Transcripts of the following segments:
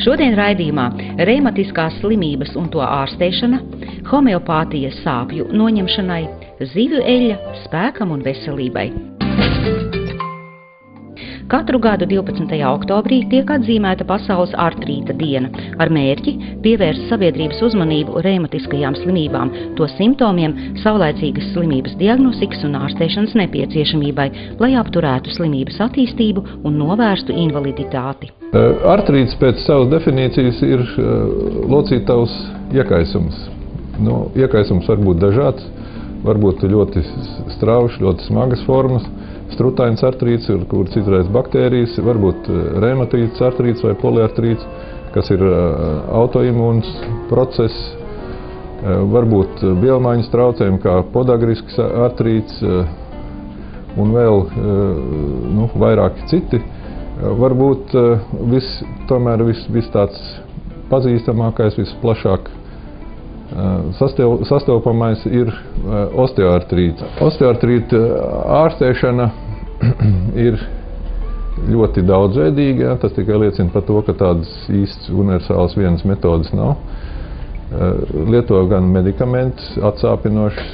Šodien raidījumā reimatiskās slimības un to ārstēšana, homeopātija sāpju noņemšanai, zivju eļļa spēkam un veselībai. Katru gadu 12. oktobrī tiek atzīmēta Pasaules artrīta diena ar mērķi pievērst sabiedrības uzmanību reimatiskajām slimībām, to simptomiem, saulaicīgas slimības diagnostikas un ārstēšanas nepieciešamībai, lai apturētu slimības attīstību un novērstu invaliditāti. Artrīts pēc savas definīcijas ir locītavas iekaisums. Iekaisums var būt dažāds, var būt ļoti strauji, ļoti smagas formas. Strutains artrīts, kurš izraisa baktērijas, varbūt reumatīts artrīts vai poliartrīts, kas ir autoimūns process, varbūt vielmaiņas traucējumi kā podagrisks artrīts un vēl vairāki citi. Varbūt tomēr viss tāds pazīstamākais, visplašāk sastopamais ir osteoartrīts. Osteoartrīta ārstēšana ir ļoti daudzveidīga. Tas tikai liecina par to, ka tādas īstas universālas vienas metodas nav. Lieto gan medikamentus, atsāpinošus,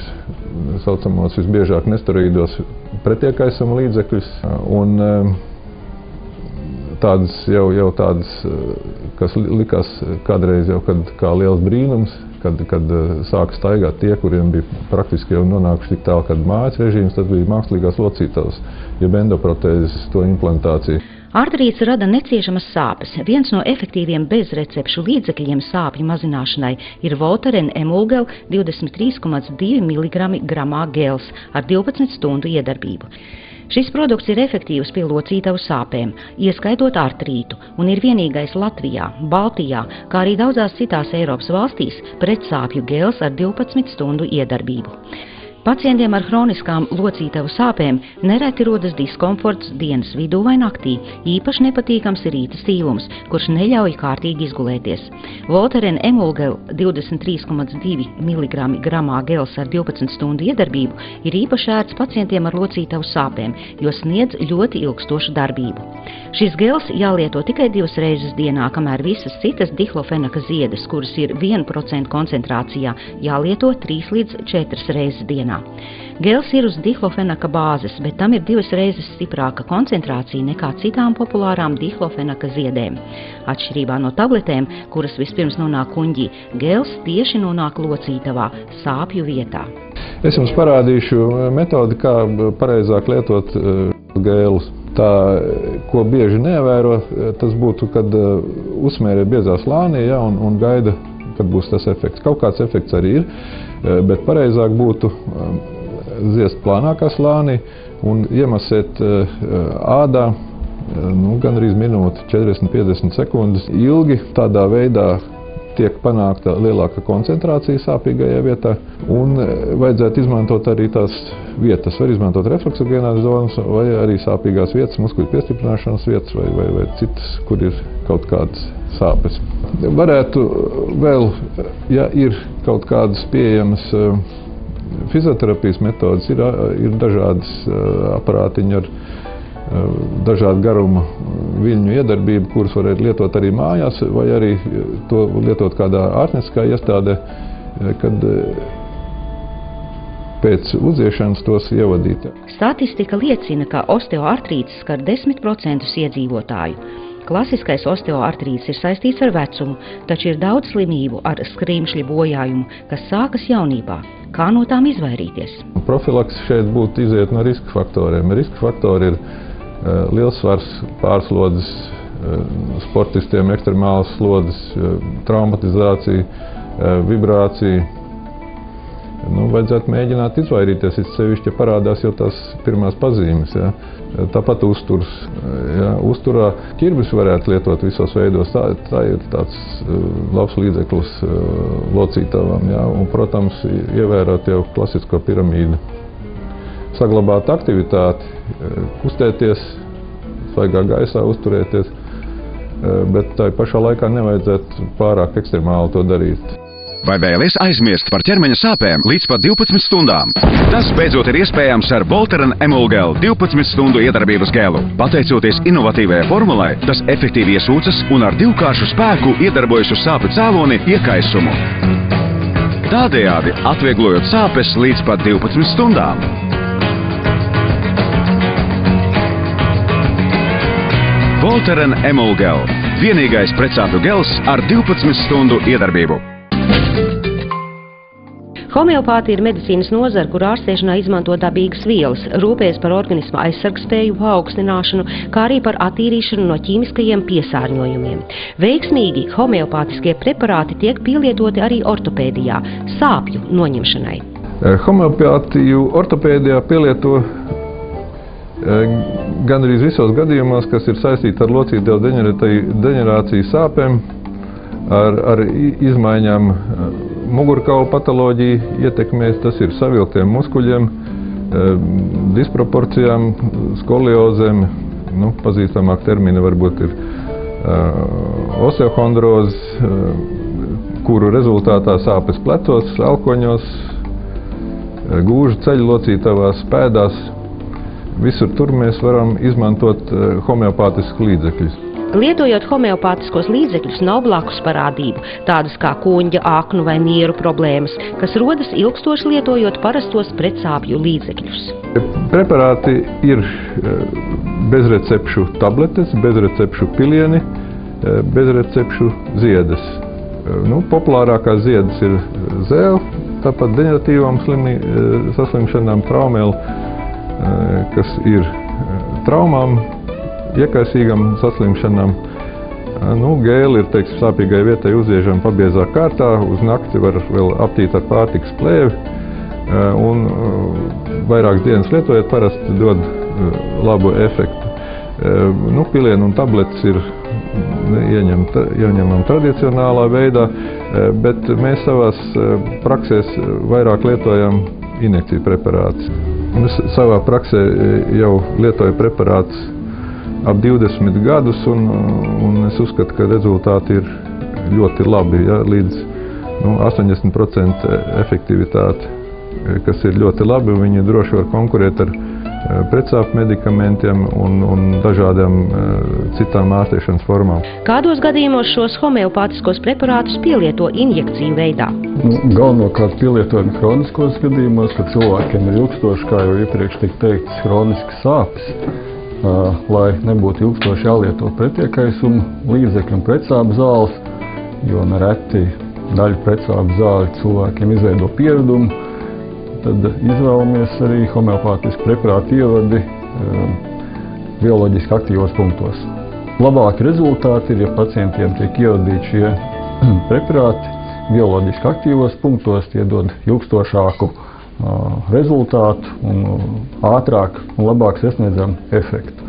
saucamos visbiežāk nesteroīdos pretiekaisuma līdzekļus, un tādas jau tādas, kas likās kādreiz jau kā liels brīnums, kad sāka staigāt tie, kuriem bija praktiski jau nonākuši tik tālu, kad mājas režīms, tad bija mākslīgās locītavas, jeb endoprotēzes, to implantācija. Artrīts rada neciešamas sāpes. Viens no efektīviem bezrecepšu līdzekļiem sāpju mazināšanai ir Voltaren Emulgel 23,2 mg gramā gels ar 12 stundu iedarbību. Šis produkts ir efektīvs pie locītavu sāpēm, ieskaitot artrītu, un ir vienīgais Latvijā, Baltijā, kā arī daudzās citās Eiropas valstīs pretsāpju gels ar 12 stundu iedarbību. Pacientiem ar hroniskām locītavu sāpēm nereti rodas diskomforts dienas vidū vai naktī. Īpaši nepatīkams ir rīta stīvums, kurš neļauj kārtīgi izgulēties. Voltaren Emulgel 23,2 mg gramā gels ar 12 stundu iedarbību ir īpaši ērts pacientiem ar locītavu sāpēm, jo sniedz ļoti ilgstošu darbību. Šis gels jālieto tikai 2 reizes dienā, kamēr visas citas dihlofenaka ziedes, kuras ir 1% koncentrācijā, jālieto 3 līdz 4 reizes dienā. Gels ir uz dihlofenaka bāzes, bet tam ir 2 reizes stiprāka koncentrācija nekā citām populārām dihlofenaka ziedēm. Atšķirībā no tabletēm, kuras vispirms nonāk kuņģī, gels tieši nonāk locītavā, sāpju vietā. Es jums parādīšu metodi, kā pareizāk lietot gēlus. Tā, ko bieži neievēro, tas būtu, kad uzsmērē biezā slānī, un gaida, kad būs tas efekts. Kaut kāds efekts arī ir, bet pareizāk būtu ziest plānākā slānī un iemasēt ādā gandrīz minūti, 40-50 sekundes ilgi. Tādā veidā tiek panākta lielāka koncentrācija sāpīgajā vietā, un vajadzētu izmantot arī tās vietas. Var izmantot refleksogēnās zonas vai arī sāpīgās vietas, muskuļu piestiprināšanas vietas vai citas, kur ir kaut kādas sāpes. Varētu vēl, ja ir kaut kādas pieejamas fizioterapijas metodas, ir dažādas aparātiņi ar dažādu garumu viļņu iedarbību, kuras varētu lietot arī mājās, vai arī to lietot kādā ārstnieciskā iestādē, kad pēc uziešanas tos ievadīt. Statistika liecina, ka osteoartrīts skar 10% iedzīvotāju. Klasiskais osteoartrīts ir saistīts ar vecumu, taču ir daudz slimību ar skrimšļu bojājumu, kas sākas jaunībā. Kā no tām izvairīties? Profilaks šeit būtu iziet no riska faktoriem. Riska faktori ir liels svars, pārslodzes, sportistiem ekstremālas slodzes, traumatizācija, vibrācija. Vajadzētu mēģināt izvairīties, sevišķi parādās jau tās pirmās pazīmes. Ja. Tāpat uzturs. Ja. Uzturā ķirbis varētu lietot visos veidos. Tā ir tāds labs līdzeklis locītavām. Ja. Un, protams, ievērot jau klasisko piramīdu. Saglabāt aktivitāti, kustēties, svaigā gaisā uzturēties, bet tai pašā laikā nevajadzētu pārāk ekstremāli to darīt. Vai vēlies aizmirst par ķermeņa sāpēm līdz pat 12 stundām? Tas beidzot ir iespējams ar Voltaren Emulgel 12 stundu iedarbības gelu. Pateicoties inovatīvajai formulai, tas efektīvi iesūcas un ar divkāršu spēku iedarbojas uz sāpju cēloni iekaisumu. Tādējādi atvieglojot sāpes līdz pat 12 stundām. Voltaren Emulgel. Vienīgais pretsāpju gels ar 12 stundu iedarbību. Homeopātija ir medicīnas nozara, kur ārstēšanā izmanto dabīgas vielas, rūpējas par organisma aizsargspēju paaugstināšanu, kā arī par attīrīšanu no ķīmiskajiem piesārņojumiem. Veiksmīgi homeopātiskie preparāti tiek pielietoti arī ortopēdijā, sāpju noņemšanai. Homeopātiju ortopēdijā pielieto gandrīz visos gadījumos, kas ir saistīti ar locītavu deģenerācijas sāpēm, ar izmaiņām mugurkaula patoloģija ietekmēs, tas ir savilktiem muskuļiem, disproporcijām, skoliozēm, pazīstamāk termini varbūt ir osteohondroze, kuru rezultātā sāpes plecos, elkoņos, gūžu ceļu locītavās, pēdās. Visur tur mēs varam izmantot homeopātiskus līdzekļus. Lietojot homeopātiskos līdzekļus nav blakus parādību, tādas kā kuņģa, aknu vai nieru problēmas, kas rodas ilgstoši lietojot parastos pretsāpju līdzekļus. Preparāti ir bezrecepšu tabletes, bezrecepšu pilieni, bezrecepšu ziedes. Populārākās ziedes ir zēle, tāpat deģeneratīvām saslimšanām, traumēl, kas ir traumām, iekaisīgām saslimšanām. Gēli ir, sāpīgai vietai uziežama pabiezā kārtā, uz nakti var vēl aptīt ar pārtikas plēvi, un vairākas dienas lietojot parasti dod labu efektu. Pilieni un tabletes ir ieņemam tradicionālā veidā, bet mēs savās praksēs vairāk lietojam injekciju preparātus. Es savā praksē jau lietoju preparātus ap 20 gadus, un es uzskatu, ka rezultāti ir ļoti labi, līdz 80% efektivitāte, kas ir ļoti labi. Viņi droši var konkurēt ar pretsāpju medikamentiem un dažādām citām ārstēšanas formām. Kādos gadījumos šos homeopātiskos preparātus pielieto injekciju veidā? Galvenokārt pielietojam hroniskos gadījumos, kad cilvēkiem ir ilgstoši, kā jau iepriekš tika teikts, hroniskas sāpes. Lai nebūtu ilgstoši jālieto pretiekaisumu līdzekļu un pretsāpju zāles, jo nereti daļu pretsāpju zāļu cilvēkiem izveido pieradumu, tad izvēlamies arī homeopātisku preparātu ievadi bioloģiski aktīvos punktos. Labāki rezultāti ir, ja pacientiem tiek ievadīti šie preparāti bioloģiski aktīvos punktos, tie dod ilgstošāku rezultātu un ātrāk un labāk sasniedzam efektu.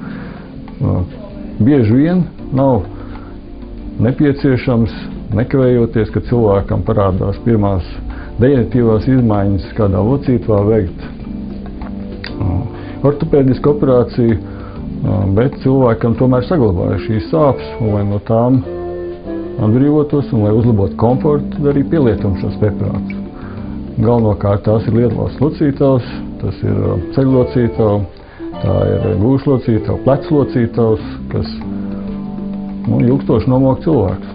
Bieži vien nav nepieciešams, nekavējoties, kad cilvēkam parādās pirmās deģeneratīvās izmaiņas kādā locītavā, veikt ortopēdisku operāciju, bet cilvēkam tomēr saglabājas šīs sāpes, un lai no tām atbrīvotos un lai uzlabotu komfortu, tad arī pielietojam šos preparātus. Galvenokārt tās ir lielās locītavas, tas ir ceļlocītava, tā ir gūžu locītava, plecu locītavas, kas ilgstoši nomok cilvēkus.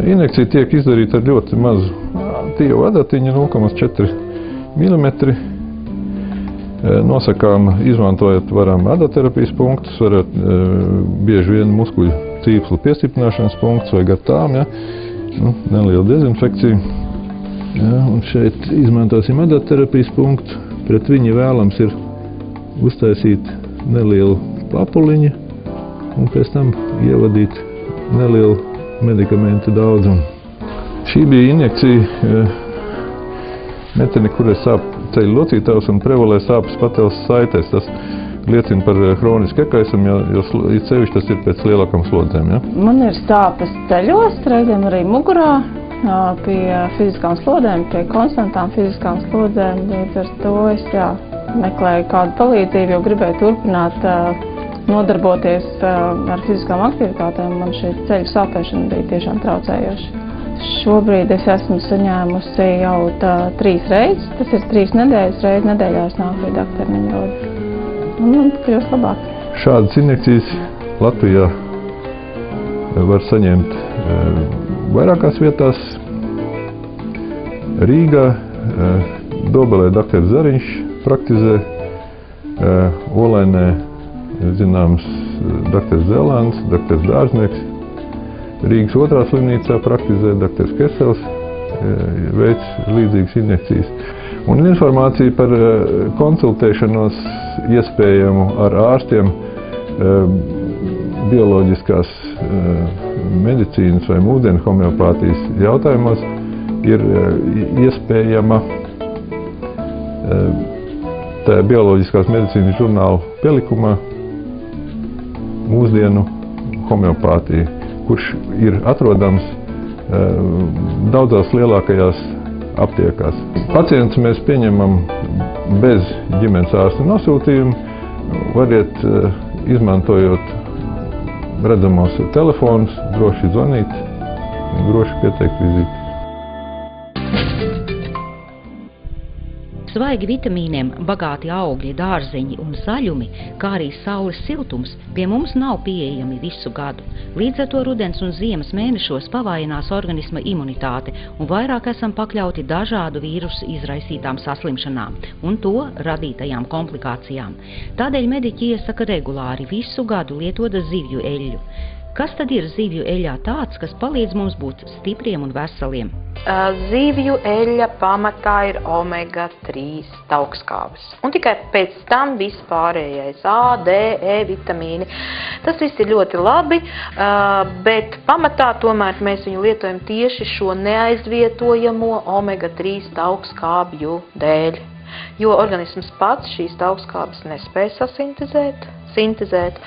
Injekcija tiek izdarīta ar ļoti mazu tievu adatiņu, 0,4 mm. Nosakām, izmantojot varam adaterapijas punktus, varat bieži vien muskuļu cīpslu piestiprināšanas punktus vai gar tām, neliela dezinfekcija. Un šeit izmantosim adaterapijas punktu. Pret viņu vēlams ir uztaisīt nelielu papuliņu un pēc tam ievadīt nelielu medikamentu daudzumu. Šī bija injekcija meteni, kur ir sāp ceļu locītavas un prevalē sāpes pateles saitēs. Tas liecina par hronisku iekaisumu, jo sevišķi tas ir pēc lielākām slodzēm. Man ir sāpes ceļos, reizēm arī mugurā. Pie fiziskām slodēm, pie konstantām fiziskām slodēm. Līdz ar to es meklēju kādu palīdzību, jo gribēju turpināt nodarboties ar fiziskām aktivitātēm. Man šī ceļu sāpēšana bija tiešām traucējoša. Šobrīd es esmu saņēmusi jau 3 reizes. Tas ir 3 nedēļas. Reizi nedēļā es nāku pie doktora Niņroda. Un man kļūst labāk. Šādas injekcijas Latvijā var saņemt vairākās vietās. Rīgā, Dobelē dr. Zariņš praktizē, Olainē zināms dr. Zelāns, dr. Dārznieks. Rīgas 2. slimnīcā praktizē dr. Kesels, veic līdzīgas injekcijas. Un informācija par konsultēšanos iespējamu ar ārstiem bioloģiskās medicīnas vai mūsdienu homeopātijas jautājumos ir iespējama tā bioloģiskās medicīnas žurnāla pielikumā mūsdienu homeopātija, kurš ir atrodams daudzās lielākajās aptiekās. Pacients mēs pieņemam bez ģimenes ārsta nosūtījuma, variet izmantojot redzamos telefonus, droši zvanīt, droši pieteikt vizīti. Svaigi vitamīniem bagāti augļi, dārzeņi un zaļumi, kā arī saules siltums, pie mums nav pieejami visu gadu. Līdz ar to rudens un ziemas mēnešos pavājinās organisma imunitāte un vairāk esam pakļauti dažādu vīrusu izraisītām saslimšanām un to radītajām komplikācijām. Tādēļ mediķi iesaka regulāri visu gadu lietot zivju eļļu. Kas tad ir zivju eļļā tāds, kas palīdz mums būt stipriem un veseliem? Zivju eļļa pamatā ir omega-3 taukskābes. Un tikai pēc tam viss pārējais A, D, E vitamīni. Tas viss ir ļoti labi, bet pamatā tomēr mēs viņu lietojam tieši šo neaizvietojamo omega-3 taukskābju dēļ. Jo organisms pats šīs taukskābes nespēja sasintezēt,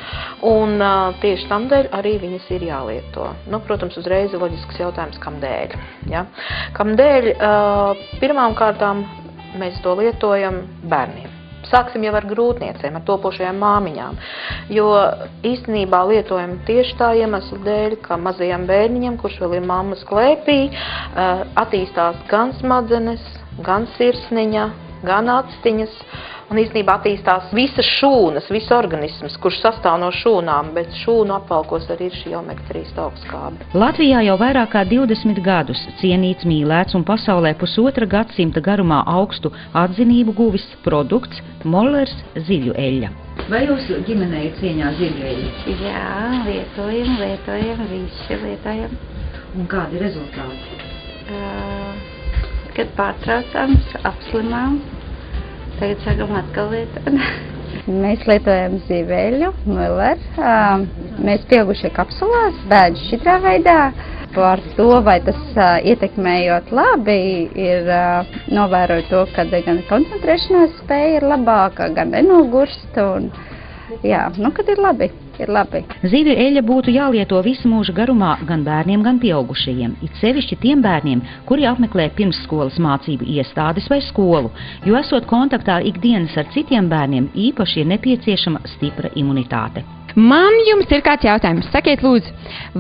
un tieši tam dēļ arī viņas ir jālieto. Protams, uzreiz ir loģisks jautājums, kam dēļ. Ja? Kam dēļ pirmām kārtām mēs to lietojam bērniem. Sāksim jau ar grūtniecēm, ar topošajām māmiņām, jo īstenībā lietojam tieši tā iemesla dēļ, ka mazajam bērniņam, kurš vēl ir mammas klēpī, attīstās gan smadzenes, gan sirsniņa, gan actiņas, un īstenībā attīstās visas šūnas, viss organisms, kurš sastāv no šūnām, bet šūnu apvalkos arī ir šī omega-3 taukskābe. Latvijā jau vairāk kā 20 gadus cienīts, mīlēts un pasaulē pusotra gadsimta garumā augstu atzinību guvis produkts Mollers zivju eļļa. Vai jūs ģimenē ir cieņā zivju eļļa? Jā, lietojam, visi lietojam. Un kādi ir rezultāti? Kad pārtraucām, apslimām. Tagad sākam atkal lietot. Mēs lietojam zivju eļļu, Muller. Mēs pieaugušie kapsulās, bēdži šitrā veidā. Par to, vai tas ietekmējot labi, ir novērojot to, ka gan koncentrēšanās spēja ir labāka, gan nenogurst. Jā, kad ir labi. Zivju eļļa būtu jālieto visu mūža garumā gan bērniem, gan pieaugušajiem, it sevišķi tiem bērniem, kuri apmeklē pirmsskolas mācību iestādes vai skolu, jo esot kontaktā ikdienas ar citiem bērniem, īpaši ir nepieciešama stipra imunitāte. Man jums ir kāds jautājums. Sakiet lūdzu,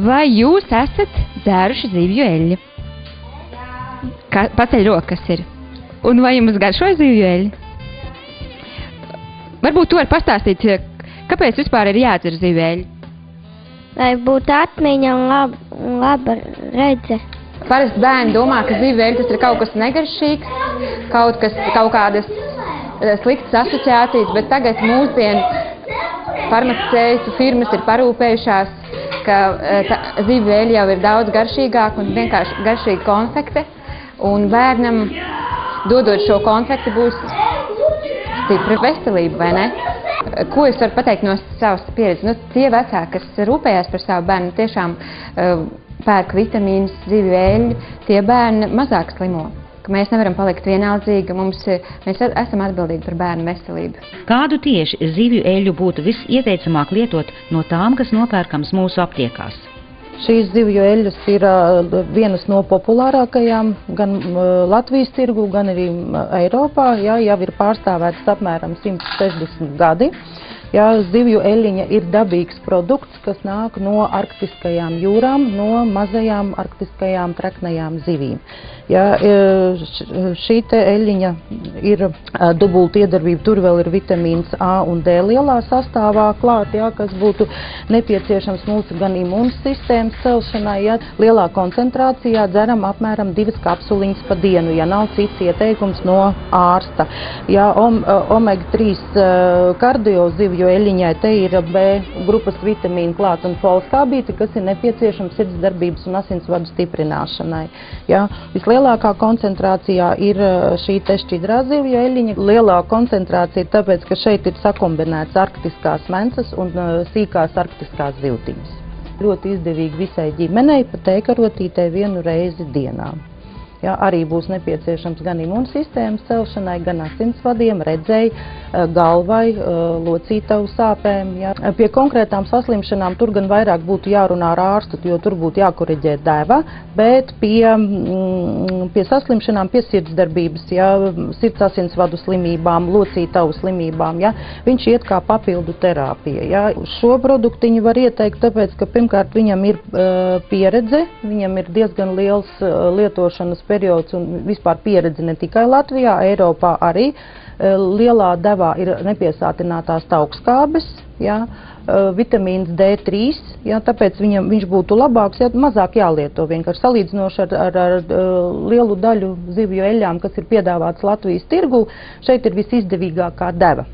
vai jūs esat dzēruši zivju eļļu? Paceļ rokas ir. Un vai jums garšo zivju eļļu? Varbūt tu vari pastāstīt, kāpēc vispār ir jādzer zivju eļļa? Lai būtu atmiņa un laba redze. Parasti bērni domā, ka zivju eļļa tas ir kaut kas negaršīgs, kaut kādas sliktas asociācijas, bet tagad mūsdienu farmaceitu firmas ir parūpējušās, ka zivju eļļa jau ir daudz garšīgāka un vienkārši garšīga konfekte, un bērnam, dodot šo konfekti, būs stipra veselība, vai ne? Ko es varu pateikt no savas pieredzes? Tie vecāki, kas rūpējās par savu bērnu, tiešām pērk vitamīnus, zivju eļļu, tie bērni mazāk slimo. Mēs nevaram palikt vienaldzīgi, mēs esam atbildīgi par bērnu veselību. Kādu tieši zivju eļļu būtu visieteicamāk lietot no tām, kas nopērkams mūsu aptiekās? Šīs zivju eļļas ir vienas no populārākajām gan Latvijas tirgu, gan arī Eiropā. Jau ir pārstāvētas apmēram 160 gadi. Jā, zivju eļļiņa ir dabīgs produkts, kas nāk no arktiskajām jūrām, no mazajām arktiskajām treknajām zivīm. Jā, šī te eļļiņa ir dubulta iedarbība, tur vēl ir vitamīns A un D lielā sastāvā klāt, jā, kas būtu nepieciešams mūsu gan imūnas sistēmas celšanai. Jā. Lielā koncentrācijā dzeram apmēram 2 kapsuliņas pa dienu, ja nav cits ieteikums no ārsta. Jā, omega-3 kardiozivju eļļiņai te ir B grupas vitamīni klāt un folskābīti, kas ir nepieciešams sirdsdarbības un asinsvadu stiprināšanai. Jā. Lielākā koncentrācijā ir šī te šķidrā zivju eļļiņa. Lielā koncentrācija ir tāpēc, ka šeit ir sakombinēts arktiskās mencas un sīkās arktiskās zivtiņas. Ļoti izdevīgi visai ģimenei pa tēkarotītei 1 reizi dienā. Jā, arī būs nepieciešams gan imūnsistēmas celšanai, gan asinsvadiem, redzei, galvai, locītavu sāpēm. Jā. Pie konkrētām saslimšanām tur gan vairāk būtu jārunā ar ārstu, jo tur būtu jākoriģē deva, bet pie saslimšanām, pie sirdsdarbības, jā, sirds asinsvadu slimībām, locītavu slimībām, jā, viņš iet kā papildu terapija. Jā. Šo produktiņu var ieteikt, tāpēc, ka pirmkārt viņam ir pieredze, viņam ir diezgan liels lietošanas periods un vispār pieredze ne tikai Latvijā, Eiropā arī. Lielā devā ir nepiesātinātās taukskābes, jā, vitamīns D3, jā, tāpēc viņš būtu labāks, jā, mazāk jālieto vienkārši salīdzinoši ar lielu daļu zivju eļļām, kas ir piedāvāts Latvijas tirgū. Šeit ir visizdevīgākā deva.